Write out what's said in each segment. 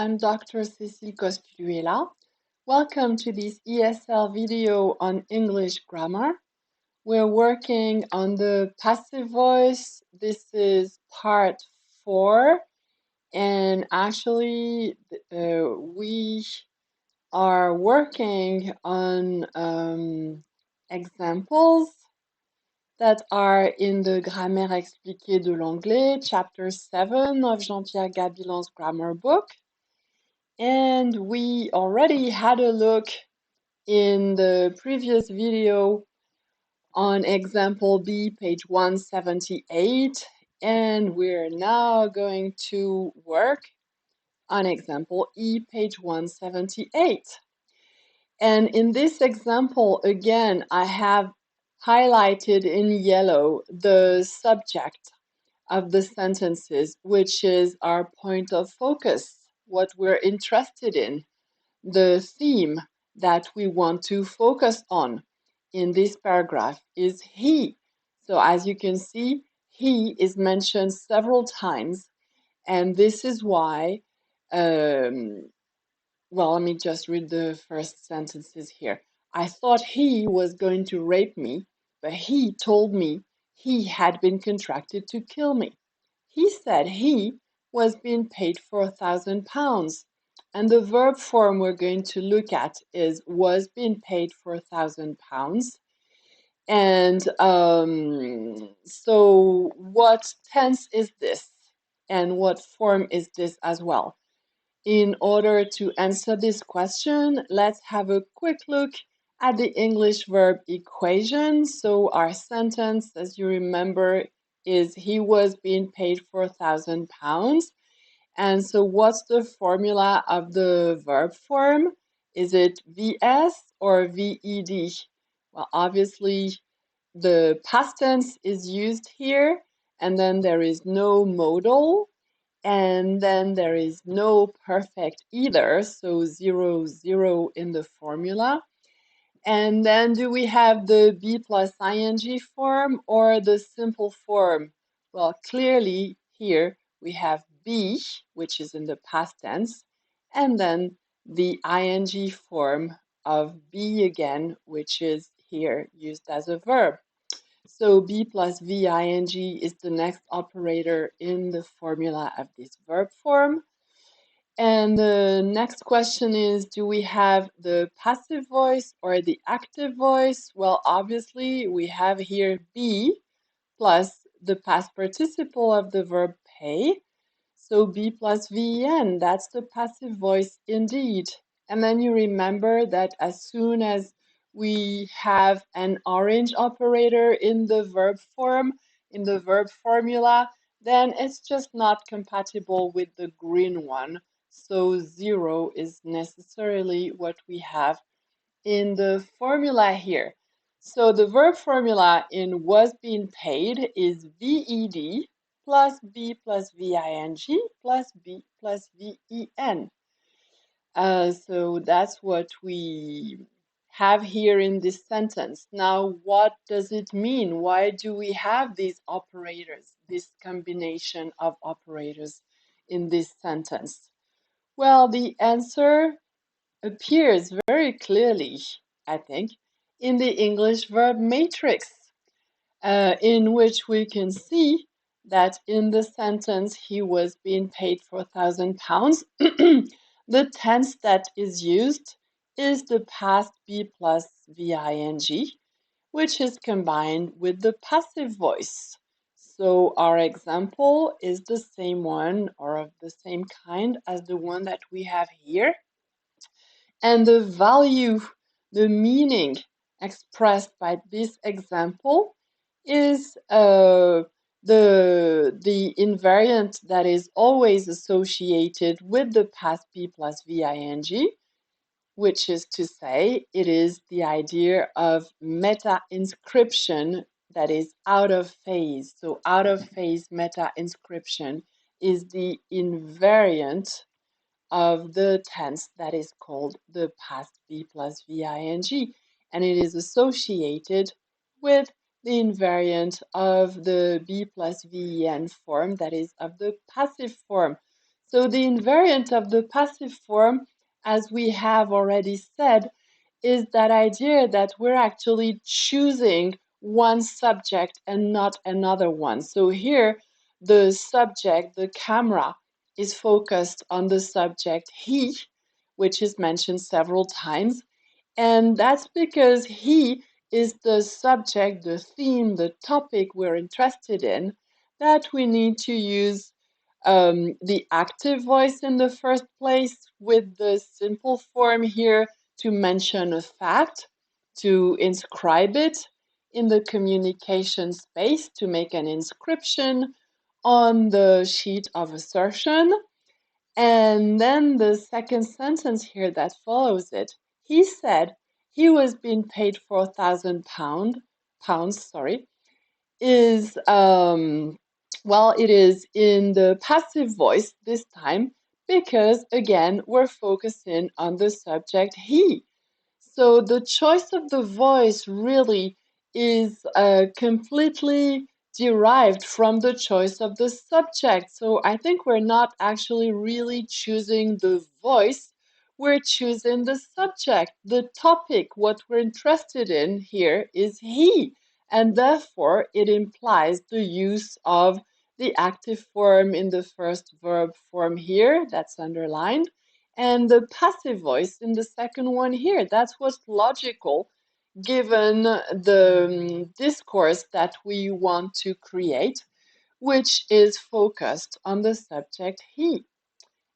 I'm Dr. Cécile Cosculuela. Welcome to this ESL video on English grammar. We're working on the passive voice. This is part 4, and actually we are working on examples that are in the Grammaire expliquée de l'anglais, chapter 7 of Jean-Pierre Gabilan's grammar book. And we already had a look in the previous video on example B, page 178, and we're now going to work on example E, page 178. And in this example, again, I have highlighted in yellow the subject of the sentences, which is our point of focus, what we're interested in, the theme that we want to focus on in this paragraph is he. So as you can see, he is mentioned several times, and this is why, well, let me just read the first sentences here. I thought he was going to rape me, but he told me he had been contracted to kill me. He said he was being paid for £1,000. And the verb form we're going to look at is was being paid for £1,000. And so what tense is this? And what form is this as well? In order to answer this question, let's have a quick look at the English verb equation. So our sentence, as you remember, is he was being paid for £1,000. And so what's the formula of the verb form? Is it VS or VED? Well, obviously, the past tense is used here, and then there is no modal. And then there is no perfect either, so 0, 0 in the formula. And then do we have the be plus ing form or the simple form? Well, clearly here we have be, which is in the past tense, and then the ing form of be again, which is here used as a verb. So be plus VING is the next operator in the formula of this verb form. And the next question is, do we have the passive voice or the active voice? Well, obviously we have here be plus the past participle of the verb pay. So be plus VEN, that's the passive voice indeed. And then you remember that as soon as we have an orange operator in the verb form, in the verb formula, then it's just not compatible with the green one. So 0 is necessarily what we have in the formula here. So the verb formula in was being paid is VED plus B plus VING plus B plus VEN. So that's what we have here in this sentence. Now, what does it mean? Why do we have these operators, this combination of operators in this sentence? Well, the answer appears very clearly, I think, in the English verb matrix, in which we can see that in the sentence he was being paid for £1,000, the tense that is used is the past be plus VING, which is combined with the passive voice. So our example is the same one or of the same kind as the one that we have here. And the value, the meaning expressed by this example is the invariant that is always associated with the past be plus VING, which is to say it is the idea of meta-inscription that is out of phase. So out of phase meta-inscription is the invariant of the tense that is called the past be plus VING, and it is associated with the invariant of the be plus VEN form that is of the passive form. So the invariant of the passive form, as we have already said, is that idea that we're actually choosing one subject and not another one. So here, the subject, the camera, is focused on the subject he, which is mentioned several times. And that's because he is the subject, the theme, the topic we're interested in, that we need to use the active voice in the first place with the simple form here to mention a fact, to inscribe it in the communication space, to make an inscription on the sheet of assertion. And then the second sentence here that follows it, he said he was being paid 4,000 pounds, sorry, is well, it is in the passive voice this time because again we're focusing on the subject he. So the choice of the voice really is completely derived from the choice of the subject. So I think we're not actually really choosing the voice, we're choosing the subject, the topic. What we're interested in here is he, and therefore it implies the use of the active form in the first verb form here, that's underlined, and the passive voice in the second one here. That's what's logical given the discourse that we want to create, which is focused on the subject he.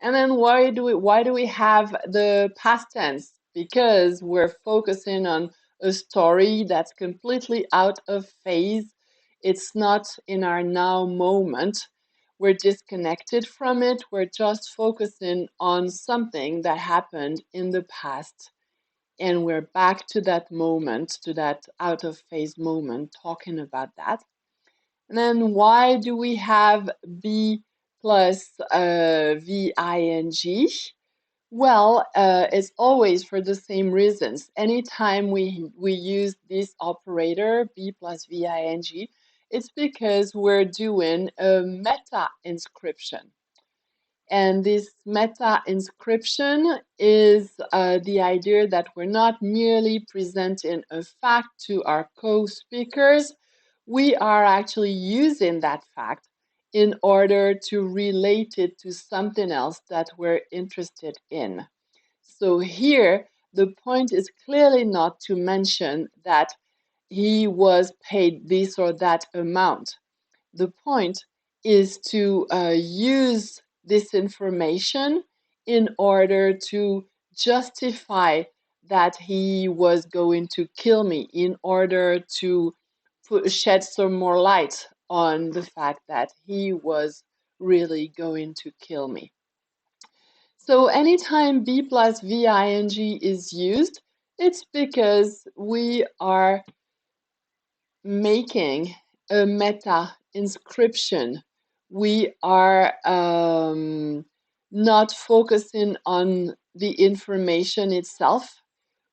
And then why do we have the past tense? Because we're focusing on a story that's completely out of phase. It's not in our now moment. We're disconnected from it. We're just focusing on something that happened in the past. And we're back to that moment, to that out of phase moment, talking about that. And then why do we have be plus VING? Well, it's always for the same reasons. Anytime we use this operator, be plus VING, it's because we're doing a meta inscription. And this meta inscription is the idea that we're not merely presenting a fact to our co-speakers, we are actually using that fact in order to relate it to something else that we're interested in. So here, the point is clearly not to mention that he was paid this or that amount. The point is to use this information in order to justify that he was going to kill me, in order to shed some more light on the fact that he was really going to kill me. So anytime be plus VING is used, it's because we are making a meta inscription. We are not focusing on the information itself.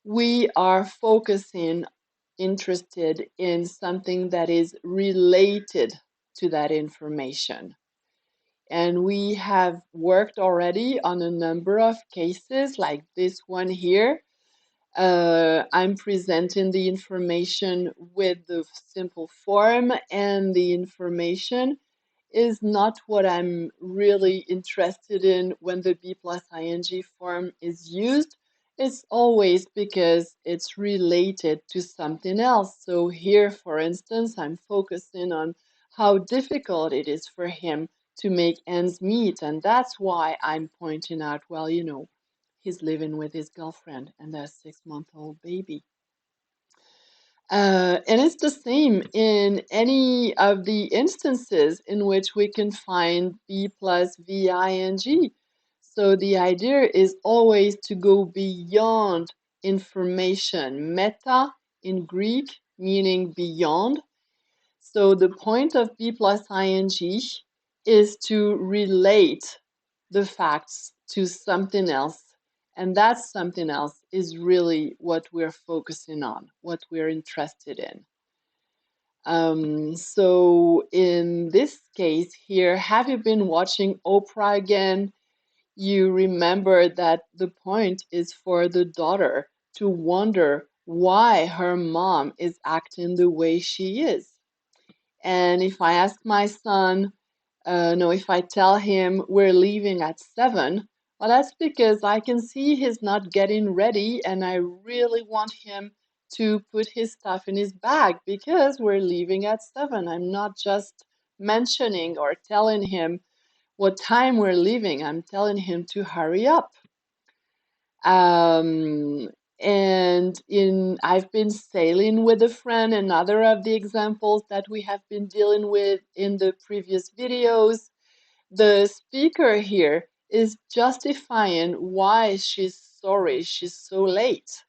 We are focusing, interested in something that is related to that information. And we have worked already on a number of cases like this one here. I'm presenting the information with the simple form, and the information is not what I'm really interested in when the be plus ing form is used. It's always because it's related to something else. So here, for instance, I'm focusing on how difficult it is for him to make ends meet, and that's why I'm pointing out, well, he's living with his girlfriend and their 6-month-old baby. And it's the same in any of the instances in which we can find be plus VING. So the idea is always to go beyond information. Meta in Greek meaning beyond. So the point of be plus ing is to relate the facts to something else. And that something else is really what we're focusing on, what we're interested in. So in this case here, have you been watching Oprah again? you remember that the point is for the daughter to wonder why her mom is acting the way she is. And if I ask my son, no, if I tell him we're leaving at 7, well, that's because I can see he's not getting ready and I really want him to put his stuff in his bag because we're leaving at 7. I'm not just mentioning or telling him what time we're leaving. I'm telling him to hurry up. Um, I've been sailing with a friend, another of the examples that we have been dealing with in the previous videos. The speaker here is justifying why she's sorry she's so late,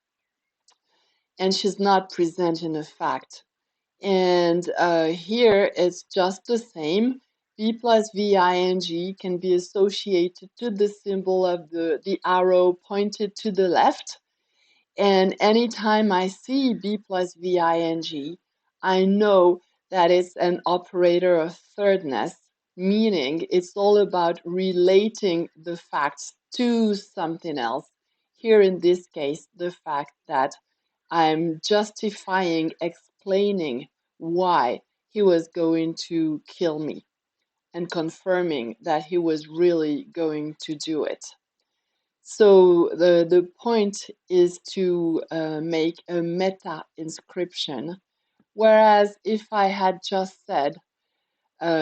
and she's not presenting a fact. And here it's just the same. B plus VING can be associated to the symbol of the arrow pointed to the left. And anytime I see B plus VING, I know that it's an operator of thirdness, meaning it's all about relating the facts to something else. Here in this case, the fact that I'm justifying, explaining why he was going to kill me and confirming that he was really going to do it. So the point is to make a meta inscription, whereas if I had just said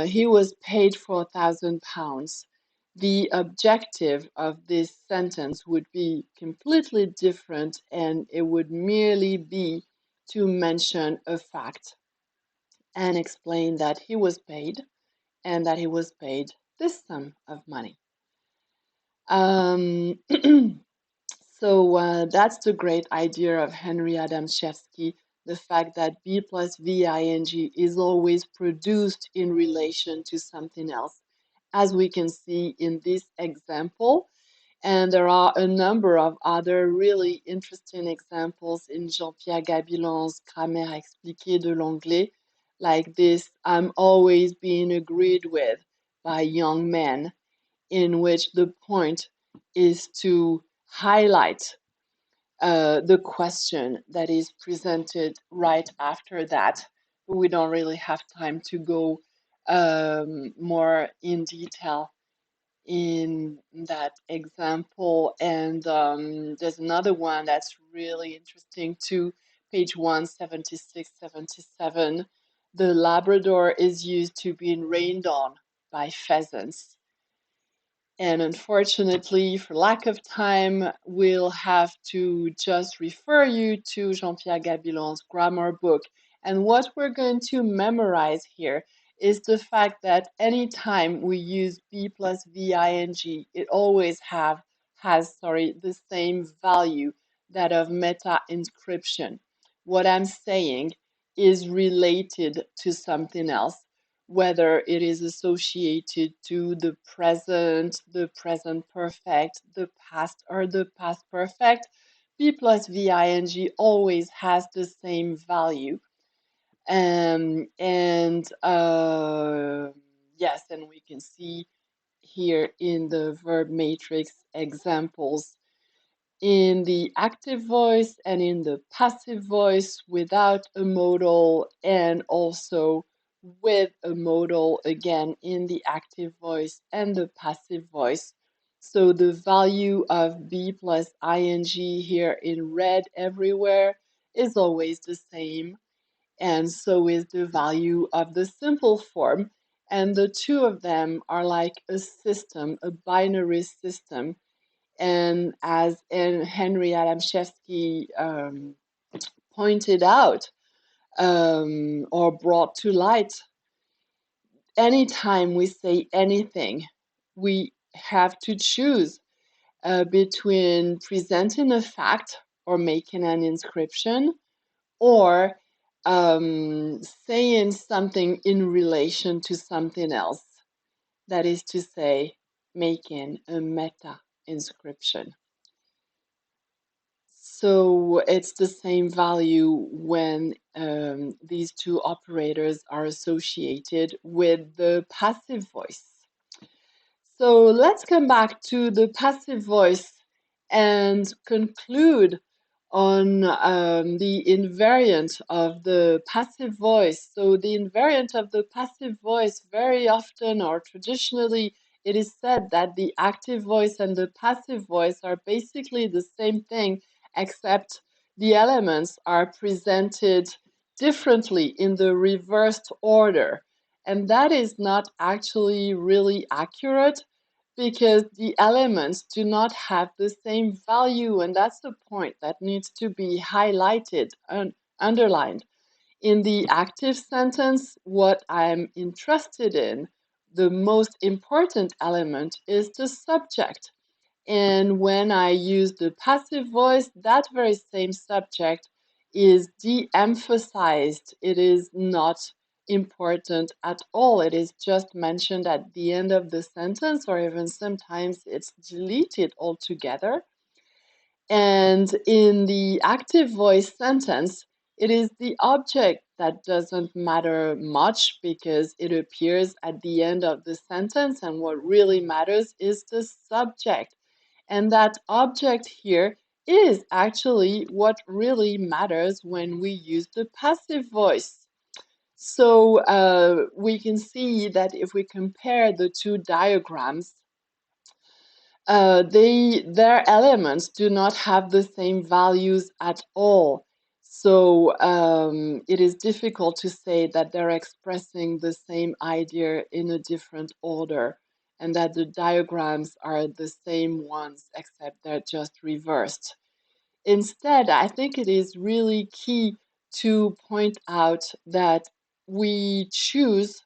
he was paid for £1,000, the objective of this sentence would be completely different, and it would merely be to mention a fact and explain that he was paid and that he was paid this sum of money. So that's the great idea of Henry Adamczewski, the fact that B plus VING is always produced in relation to something else, as we can see in this example. And there are a number of other really interesting examples in Jean-Pierre Gabilan's Grammaire expliquée de l'anglais, like this, I'm always being agreed with by young men, in which the point is to highlight the question that is presented right after that. We don't really have time to go more in detail in that example. And there's another one that's really interesting too, page 176, 77. The Labrador is used to being rained on by pheasants. And unfortunately, for lack of time, we'll have to just refer you to Jean-Pierre Gabilan's grammar book. And what we're going to memorize here is the fact that anytime we use B plus VING, it always has the same value, that of meta inscription. What I'm saying is related to something else, whether it is associated to the present perfect, the past, or the past perfect. B plus VING always has the same value. Yes, and we can see here in the verb matrix examples in the active voice and in the passive voice without a modal, and also with a modal again in the active voice and the passive voice. So the value of B plus ing here in red everywhere is always the same, and so is the value of the simple form. And the two of them are like a system, a binary system. And as Henry Adamczewski pointed out or brought to light, anytime we say anything, we have to choose between presenting a fact or making an inscription, or saying something in relation to something else. That is to say, making a meta inscription. So it's the same value when these two operators are associated with the passive voice. So let's come back to the passive voice and conclude on the invariant of the passive voice. So the invariant of the passive voice, very often or traditionally, it is said that the active voice and the passive voice are basically the same thing, except the elements are presented differently in the reversed order. And that is not actually really accurate because the elements do not have the same value, and that's the point that needs to be highlighted and underlined. In the active sentence, what I'm interested in, the most important element is the subject. And when I use the passive voice, that very same subject is de-emphasized. It is not important at all. It is just mentioned at the end of the sentence, or even sometimes it's deleted altogether. And in the active voice sentence, it is the object that doesn't matter much because it appears at the end of the sentence, and what really matters is the subject. And that object here is actually what really matters when we use the passive voice. So we can see that if we compare the two diagrams, their elements do not have the same values at all. So it is difficult to say that they're expressing the same idea in a different order and that the diagrams are the same ones except they're just reversed. Instead, I think it is really key to point out that we choose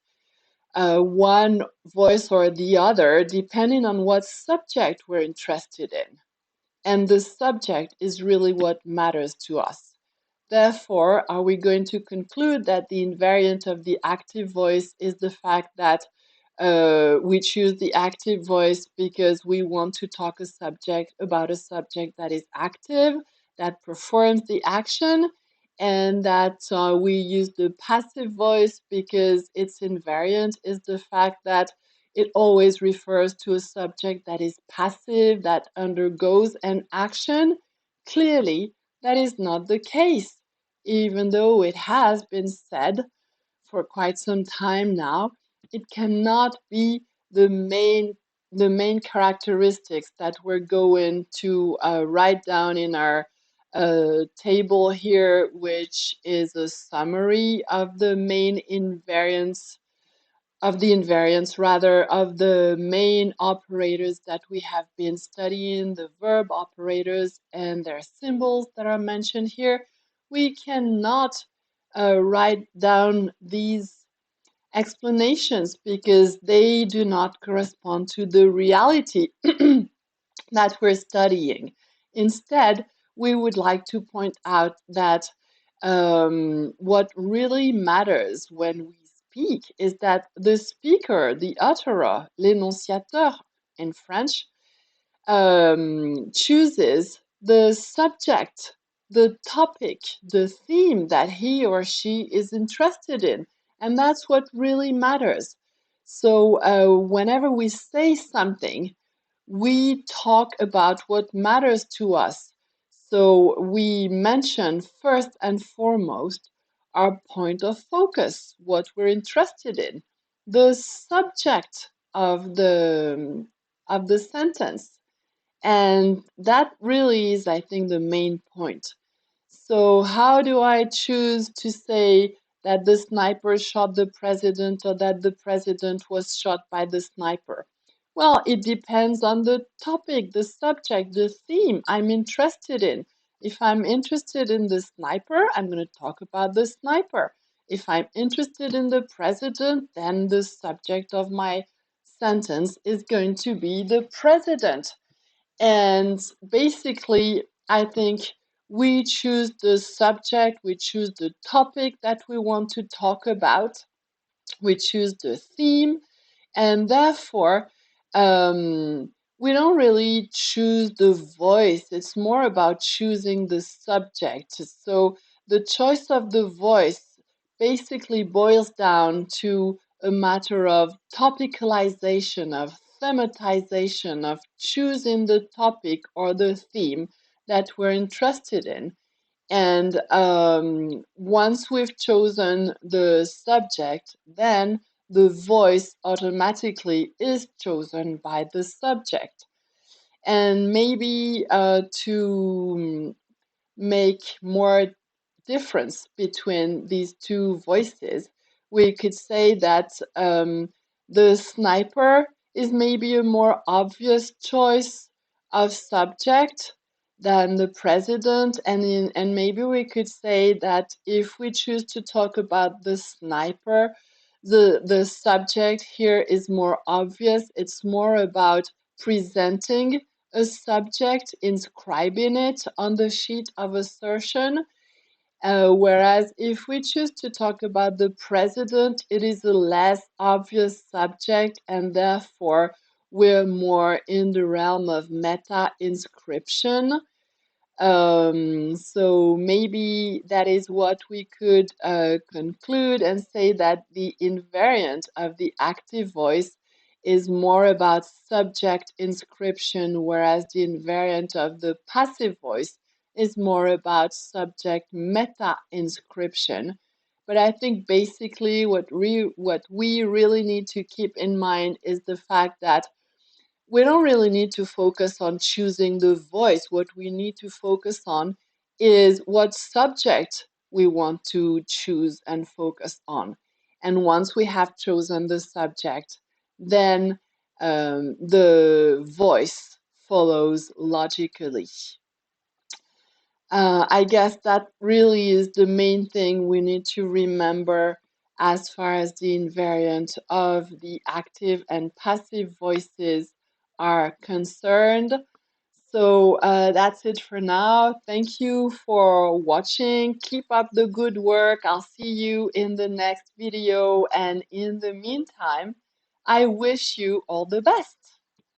one voice or the other, depending on what subject we're interested in. And the subject is really what matters to us. Therefore, are we going to conclude that the invariant of the active voice is the fact that we choose the active voice because we want to talk about a subject that is active, that performs the action, and that we use the passive voice because its invariant is the fact that it always refers to a subject that is passive, that undergoes an action? Clearly, that is not the case, even though it has been said for quite some time now. It cannot be the main characteristics that we're going to write down in our table here, which is a summary of the main invariants of the main operators that we have been studying, the verb operators and their symbols that are mentioned here. We cannot write down these explanations because they do not correspond to the reality that we're studying. Instead, we would like to point out that what really matters when we speak is that the speaker, the utterer, l'énonciateur in French, chooses the subject, the topic, the theme that he or she is interested in. And that's what really matters. So whenever we say something, we talk about what matters to us. So we mention first and foremost our point of focus, what we're interested in, the subject of the sentence. And that really is, I think, the main point. So how do I choose to say that the sniper shot the president or that the president was shot by the sniper? Well, it depends on the topic, the subject, the theme I'm interested in. If I'm interested in the sniper, I'm going to talk about the sniper. If I'm interested in the president, then the subject of my sentence is going to be the president. And basically, I think we choose the subject, we choose the topic that we want to talk about, we choose the theme, and therefore, we don't really choose the voice. It's more about choosing the subject. So the choice of the voice basically boils down to a matter of topicalization, of thematization, of choosing the topic or the theme that we're interested in. And once we've chosen the subject, then the voice automatically is chosen by the subject. And maybe to make more difference between these two voices, we could say that the sniper is maybe a more obvious choice of subject than the president, and maybe we could say that if we choose to talk about the sniper, the subject here is more obvious. It's more about presenting a subject, inscribing it on the sheet of assertion. Whereas if we choose to talk about the president, it is a less obvious subject, and therefore we're more in the realm of meta inscription. So maybe that is what we could conclude and say that the invariant of the active voice is more about subject inscription, whereas the invariant of the passive voice is more about subject meta inscription. But I think basically what we really need to keep in mind is the fact that we don't really need to focus on choosing the voice. What we need to focus on is what subject we want to choose and focus on. And once we have chosen the subject, then the voice follows logically. I guess that really is the main thing we need to remember as far as the invariant of the active and passive voices are concerned. So that's it for now. Thank you for watching. Keep up the good work. I'll see you in the next video. And in the meantime, I wish you all the best.